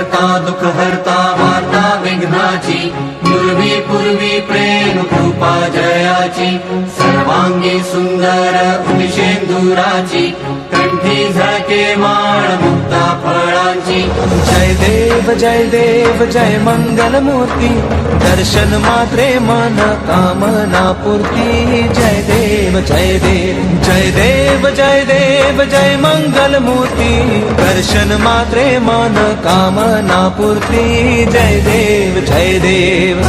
करता दुःख हरता वार्ता विघ्नाची पूर्वी पूर्वी प्रेम कृपा जयाची सर्वांगी सुंदर उदिशेंदुराची कंठी झळके माळ मुक्ता फळांची जय देव जय मंगल मूर्ती दर्शन मात्रे मन कामना पूर्ती जय देव जय देव जय देव जय देव जय मंगल मूर्ती दर्शन मात्रे मन कामना पूर्ती जय देव जय देव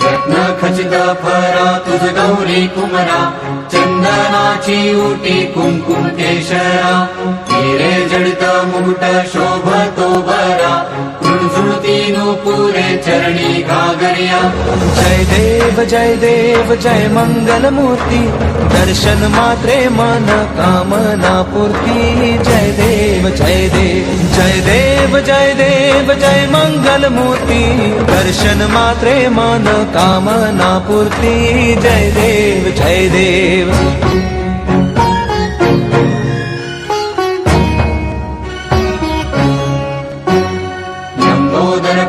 रत्न खचित फरा तुझ गौरी कुमरा चंदनाची उटी कुंकुम केशरा हिरे जडित मुकुट शोभतो बरा झुळझुळती नुपुरे चरणी घागरिया जय देव जय मंगल मूर्ती दर्शन मात्रे मन कामना पूर्ती जय देव जय देव जय देव जय देव जय मंगल मूर्ती दर्शन मात्रे मन कामना पूर्ती जय देव जय देव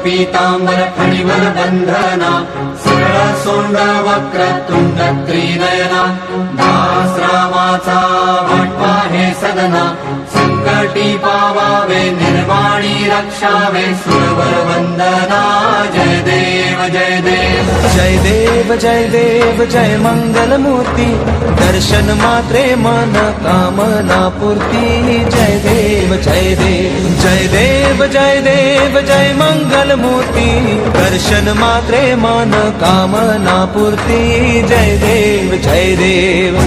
पीतांबर फणीवर बंधना सरळ सोंड वक्र तुंड त्रिनयना दास रामाचा वाटपा हे सदना संकटी पावावे निर्वाणी रक्षावे सुरवर वंदना जय देव जय देव जय देव जय देव जय मंगल मूर्ती दर्शन मात्रे मन कामना पूर्ती जय देव जय देव जय देव जय देव जय मंगल मूर्ती दर्शन मात्रे मन कामना पूर्ती जय देव जय देव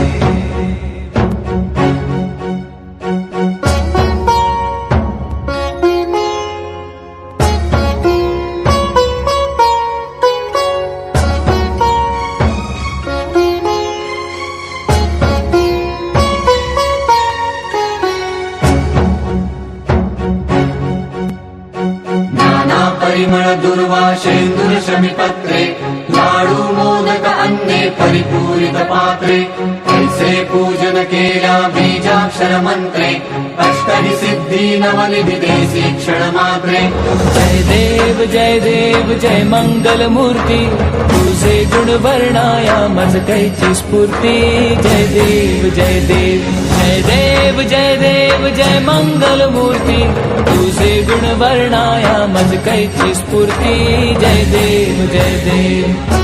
परिमळ दुर्वाशेंदुर शमीपत्रे लाडू मोदक अन्ने परिपूरित पात्रे ऐसे पूजन केल्या बीजाक्षर मंत्रे अष्टहि सिद्धी नवनिधी देसी क्षण मात्रे जय देव जय मंगल मूर्ती तुझे गुण वर्णाया मज कैची स्फूर्ती जय देव जय देव जय देव जय देव जय मंगल मूर्ती तुझे गुण वर्णाया मज कैची स्फूर्ती जय देव जय देव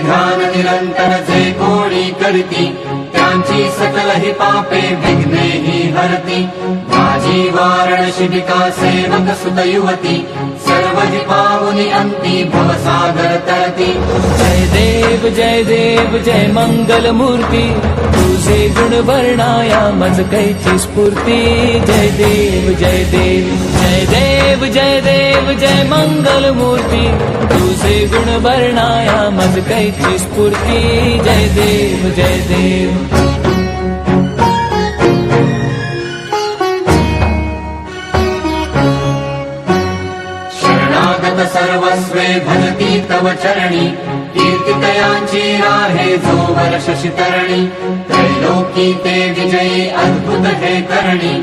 ध्यान निरंतर जे कोणी करती त्यांची सकल ही पापे विघ्ने ही हरती माझी वारण शिबिका सेवक सुत युवती सर्व जी पावनी अंती भवसागर तरती जय देव जय मंगल मूर्ती तुझे गुण वर्णाया मज कैची स्फूर्ती जय देव जय देव जय देव जय देव जय मंगल मूर्ती तुझे गुण वर्णाया मज कैची स्फूर्ती जय देव जय देव सर्वस्वे भजती तव चरणी कीर्तितयांची राहे जो वर्ष शितरणी त्रैलोकी ते विजयी अद्भुत हे करणी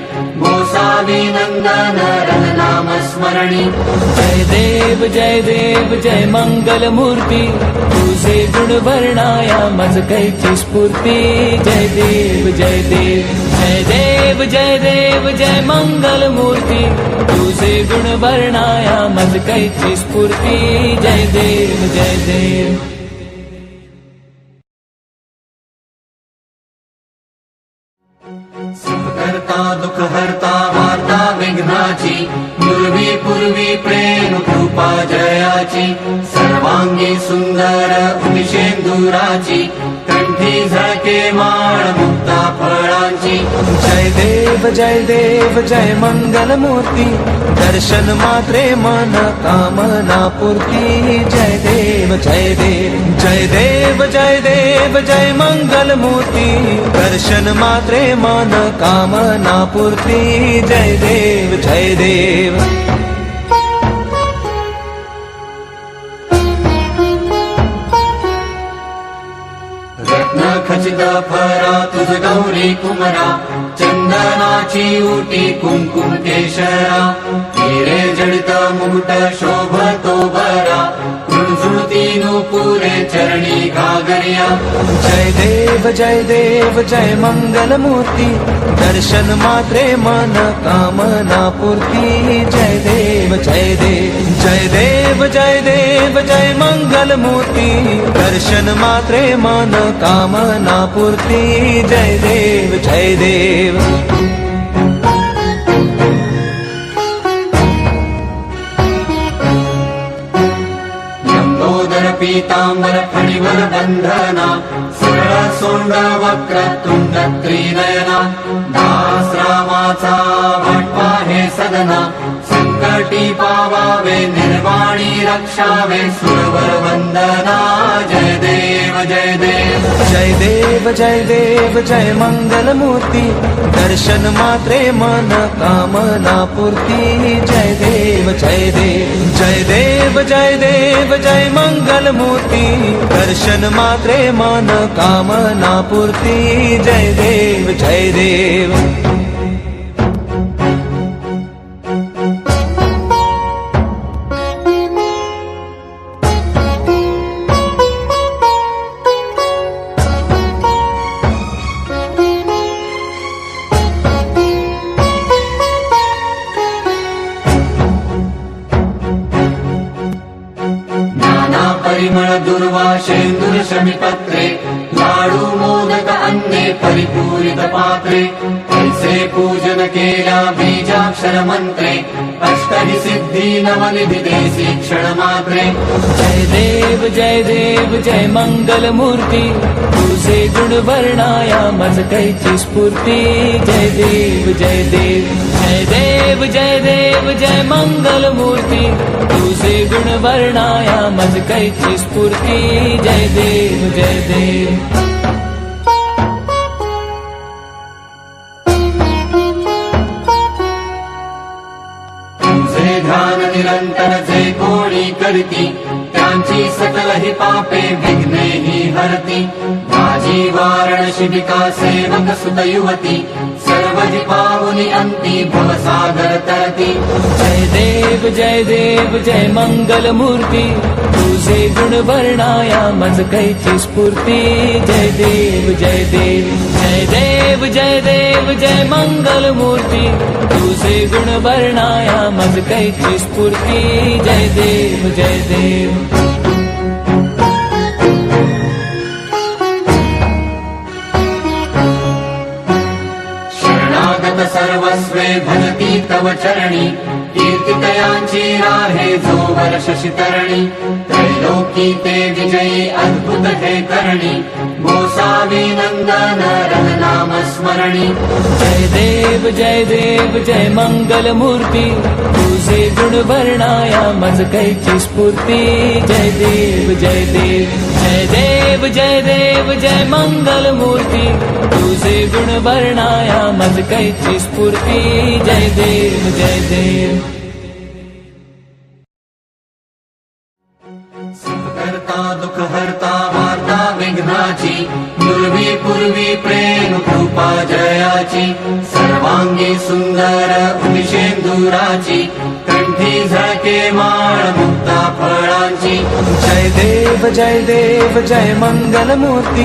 गोसावी नंदन रघुनाम स्मरणी जय देव जय मंगल मूर्ती तुझे गुण वर्णाया मज कैची स्फूर्ती जय देव जय देव जय देव जय देव जय मंगल मूर्ती तुझे गुण वर्णाया मज कैची स्फूर्ती जय देव जय देव सुख करता दुःख हरता वार्ता विघ्नाची पूर्वी पूर्वी प्रेम कृपा जयाची सर्वांगी सुंदर उदिशेंदुराची कंठी झळके माळ मुक्ता फळांची जय देव जय मंगल मूर्ती दर्शन मात्रे मन कामना पूर्ती जय देव जय देव जय देव जय देव जय मंगल मूर्ती दर्शन मात्रे मन कामना पूर्ती जय देव जय देव गौरी कुमरा चंदनाची उटी कुंकुम केशरा हिरे जडित मुकुट शोभतो बरा झुणझुणती नूपुरे चरणी घागरिया जय देव जय मंगल मूर्ती दर्शन मात्रे मन कामना पूर्ती जय देव जय देव जय देव जय देव जय मंगल मूर्ती दर्शन मात्रे मन कामना पूर्ती जय देव जय देव पीतांबर फणिवर बंधना सरळ सोंड वक्र तुंड त्रिनयना दास रामाचा वाटपा हे सदना संकटी पावावे निर्वाणी रक्षावे सुरवर वंदना जय देव जय देव जय देव जय देव जय मंगल मूर्ती दर्शन मात्रे मन कामना पूर्ती जय देव जय देव जय देव जय देव जय मंगल मूर्ती दर्शन मात्रे मन कामना पूर्ती जय देव जय देव परिमळ दुर्वाशेंदुर शमिपत्रे लाडू मोदक अन्ने परिपूरित पात्रे ऐसे पूजन केल्या बीजाक्षर मंत्रे अष्टहि सिद्धी नवनिधि देसी क्षण मात्रे जय देव जय मंगल मूर्ती तुझे गुण वर्णाया मज कैची स्फूर्ती जय देव जय देव जय देव जय देव जय मंगल मूर्ती तुझे गुण वर्णाया मज कैची स्फूर्ती जय देव जय देव ध्यान निरंतर जे कोणी करती त्यांची सकल ही पापे विघ्ने ही हरती माझी वारण शिबिका सेवक सुत युवती सर्व ही पावनी अंती भवसागर तरती जय देव जय मंगल मूर्ती तुझे गुण वर्णाया मज कैची स्फूर्ती जय देव जय देव जय देव जय देव जय मंगल मूर्ती तुझे गुण वर्णाया मज कैची स्फूर्ती जय देव जय देव सर्वस्वे भजती तव चरणी कीर्तितयांची राहे जो वर्ष शितरणी त्रैलोकी ते विजयी अद्भुत हे करणी गोसावी नंदन रघुनाम स्मरणी जय देव जय मंगल मूर्ती तुझे गुण वर्णाया मज कैची स्फूर्ती जय देव जय देव जय देव जय देव जय मंगल मूर्ती तुझे गुण वर्णाया मज कैची स्फूर्ती जय देव जय देव करता दुख हरता वार्ता विघ्नाची दुर्वी पूर्वी प्रेम कृपा जयाची सर्वांगी सुंदर उदिशेंदुराची कंठी झळके माळ मुक्ता फळांची जय देव जय मंगल मूर्ती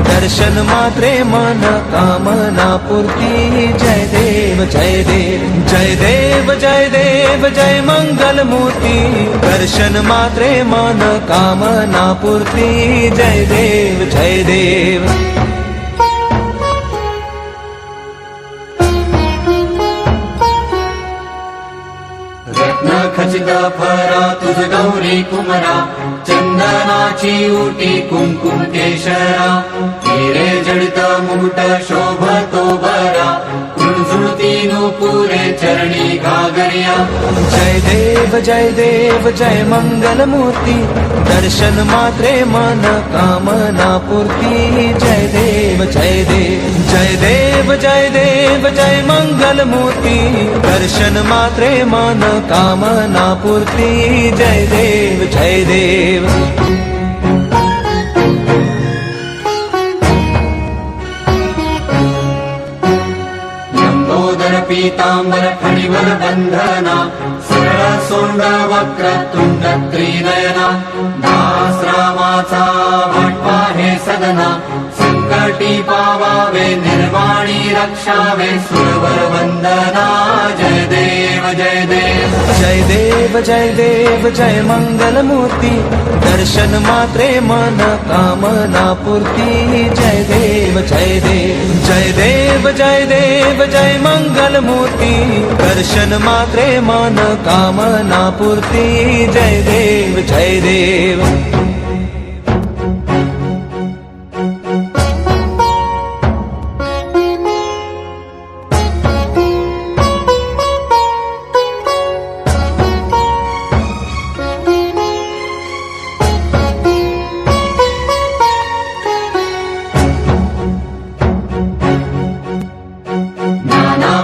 दर्शन मात्रे मन कामना पूर्ती जय देव जय देव जय देव जय देव जय मंगल मूर्ती दर्शन मात्रे मन कामना पूर्ती जय देव जय देव रत्न खचित फरा तुझ गौरी कुमरा चंदनाची उटी कुंकुम केशरा हिरे जडित मुकुट शोभतो बरा झुणझुणती नूपुरे चरणी घागरिया जय देव जय मंगल मूर्ती दर्शन मात्रे मन कामना पूर्ती जय देव जय देव जय देव जय देव जय मंगल मूर्ती दर्शन मात्रे मन कामना पूर्ती जय देव जय देव पीतांबर फणीवर बंधना सरळ सोंड वक्रतुंड त्रिनयना दास रामाचा वाटपा हे सदना संकटी पावावे निर्वाणी रक्षावे सुरवर वंदना जय देव जय देव जय देव जय देव जय मंगल मूर्ती दर्शन मात्रे मन कामना पूर्ती जय देव जय देव जय देव जय देव जय मंगल मूर्ती दर्शन मात्रे मन कामना पूर्ती जय देव जय देव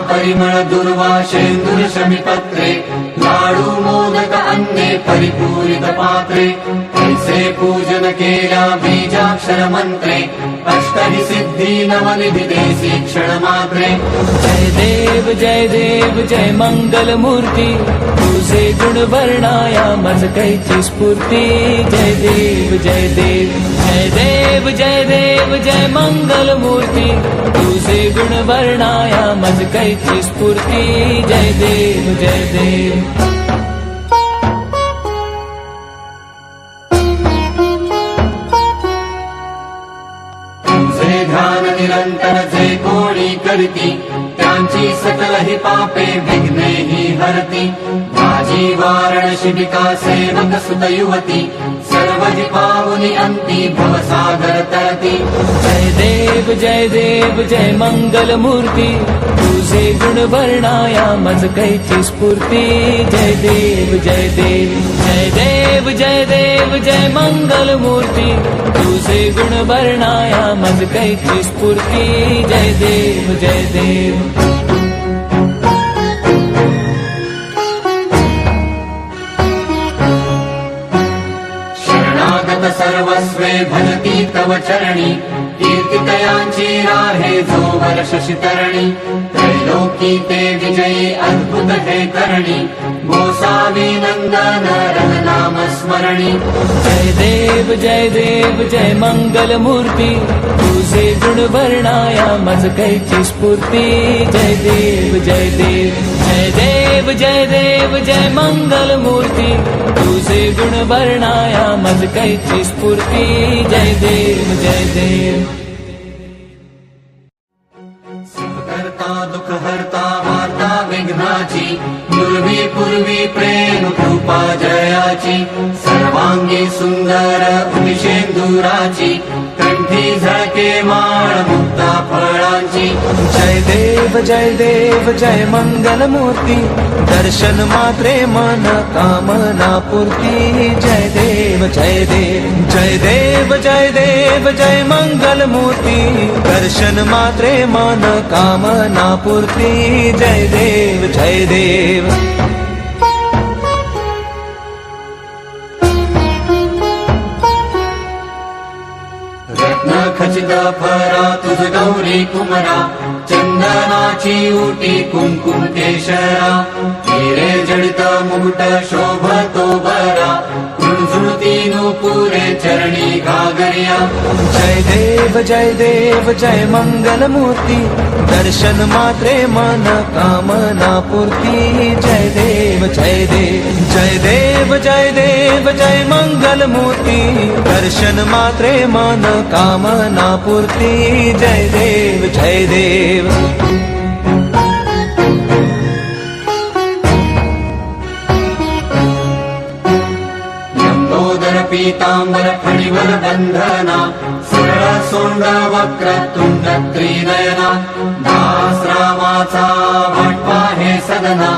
परिमळ दुर्वाशेंदुर शमीपत्रे लाडू मोदक अन्ने परिपूरित पात्रे ऐसे पूजन केल्या बीजाक्षर मंत्रे अष्टहि सिद्धी नवनिधी देसी क्षण मात्रे जय देव जय मंगल मूर्ती तुझे गुण वर्णाया मज कैची स्फूर्ती जय देव जय देव जय देव जय देव जय मंगल मूर्ती तुझे गुण वर्णाया मज कैची स्फूर्ती जय देव जय देव ध्यान निरंतर जे कोणी करती त्यांची सकल ही पापे विघ्ने ही हरती माझी वारण शिबिका सेवक सुत युवती सर्व ही पावनी अंती भवसागर तरती जय देव जय मंगल मूर्ती तुझे गुण वर्णाया मज कैची स्फूर्ती जय देव जय देव जय देव जय देव जय मंगल मूर्ती तुझे गुण वर्णाया मज कैची स्फूर्ती जय देव जय देव सर्वस्वे भजती तव चरणी कीर्तितयांची राहे जो वर्ष शितरणी त्रैलोकी ते विजयी अद्भुत हे करणी गोसावी नंदन रघुनाम स्मरणी जय देव जय मंगल मूर्ती तुझे गुण वर्णाया मज कैची स्फूर्ती जय देव जय देव जय देव जय देव जय मंगल मूर्ती तुझे गुण वर्णाया मज कैची स्फूर्ती जय देव जय देव करता दुख हरता वार्ता विघ्नाची पूर्वी पूर्वी प्रेम कृपा जयाची सर्वांगी सुंदर उदिशेंदुराची कंठी झळके माळ मुक्ता फळांची जय देव जय मंगल मूर्ती दर्शन मात्रे मन कामना पूर्ती जय देव जय देव जय देव जय देव जय मंगल मूर्ती दर्शन मात्रे मन कामना पूर्ती जय देव जय देव रत्न खचित फरा तुझ गौरी कुमरा चंदनाची उटी कुंकुम केशरा हिरे जडित मुकुट शोभतो बरा झुळझुळती नुपुरे चरणी घागरिया जय देव जय मंगल मूर्ती दर्शन मात्रे मन कामना पूर्ती जय देव जय देव जय देव जय देव जय मंगल मूर्ती दर्शन मात्रे मन कामना पूर्ती जय देव जय देव पीतांबर फणीवर बंधना सरळ सोंड वक्रतुंड त्रिनयना दास रामाचा वाटपा हे सदना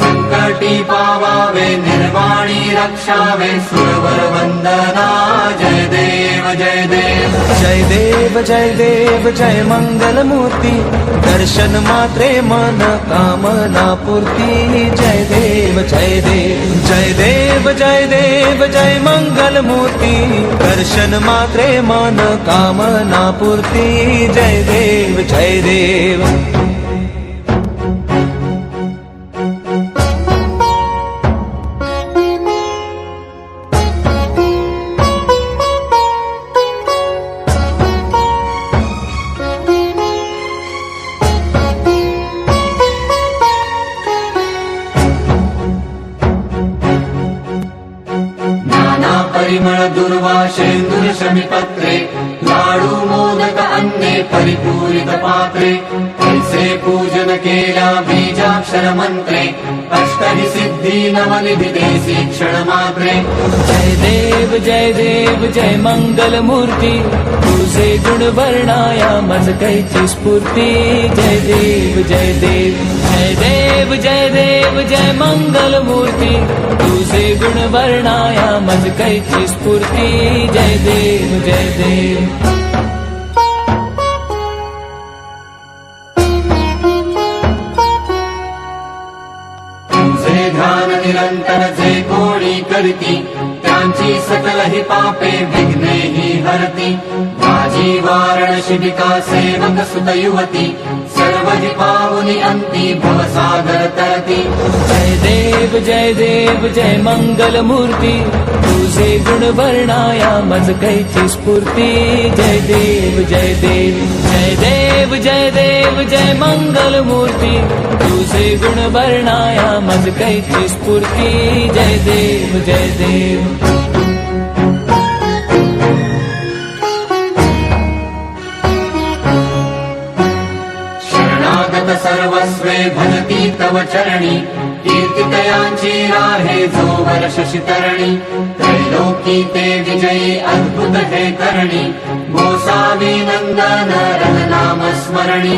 संकटी पावावे निर्वाणी रक्षावे सुरवर वंदना जय देव जय देव जय देव जय देव जय मंगल मूर्ती दर्शन मात्रे मन कामना पूर्ती जय देव जय देव जय देव जय देव जय मंगल मूर्ती दर्शन मात्रे मन कामना पूर्ती जय देव जय देव परिमळ दुर्वाशेंदुर शमीपत्रे लाडू मोदक अन्ने परिपूरित पात्रे ऐसे पूजन केल्या बीजाक्षर मंत्रे अष्टहि सिद्धी नवनिधी देसी क्षण मात्रे जय देव जय मंगल मूर्ती तुझे गुण वर्णाया मज कैची स्फूर्ती जय देव जय देव जय देव जय देव जय मंगल मूर्ती तुझे गुण वर्णाया मज कैची स्फूर्ती जय देव जय देव तुझे ध्यान निरंतर जे कोणी करती त्यांची सकल ही पापे विघ्ने ही हरती माझी वारण शिबिका सेवक सुत युवती सर्व ही पावनी अंती भवसागर तरती जय देव जय मंगल मूर्ती तुझे गुण वर्णाया मज कैची स्फूर्ती जय देव जय देव जय देव जय देव जय मंगल मूर्ती तुझे गुण वर्णाया मज कैची स्फूर्ती जय देव जय देव सर्वस्वे भजती तव चरणी कीर्तितयांची राहे जो वर्ष शितरणी त्रैलोकी ते विजयी अद्भुत हे करणी गोसावी नंदन रघुनाम स्मरणी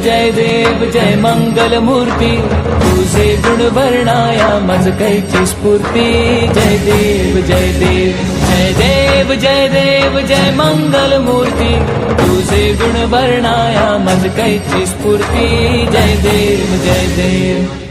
जय देव जय मंगल मूर्ती तुझे गुण वर्णाया मज कैची स्फूर्ती जय देव जय देव जय देव जय देव जय मंगल मूर्ती तुझे गुण वर्णाया मज कैची स्फूर्ती जय देव जय देव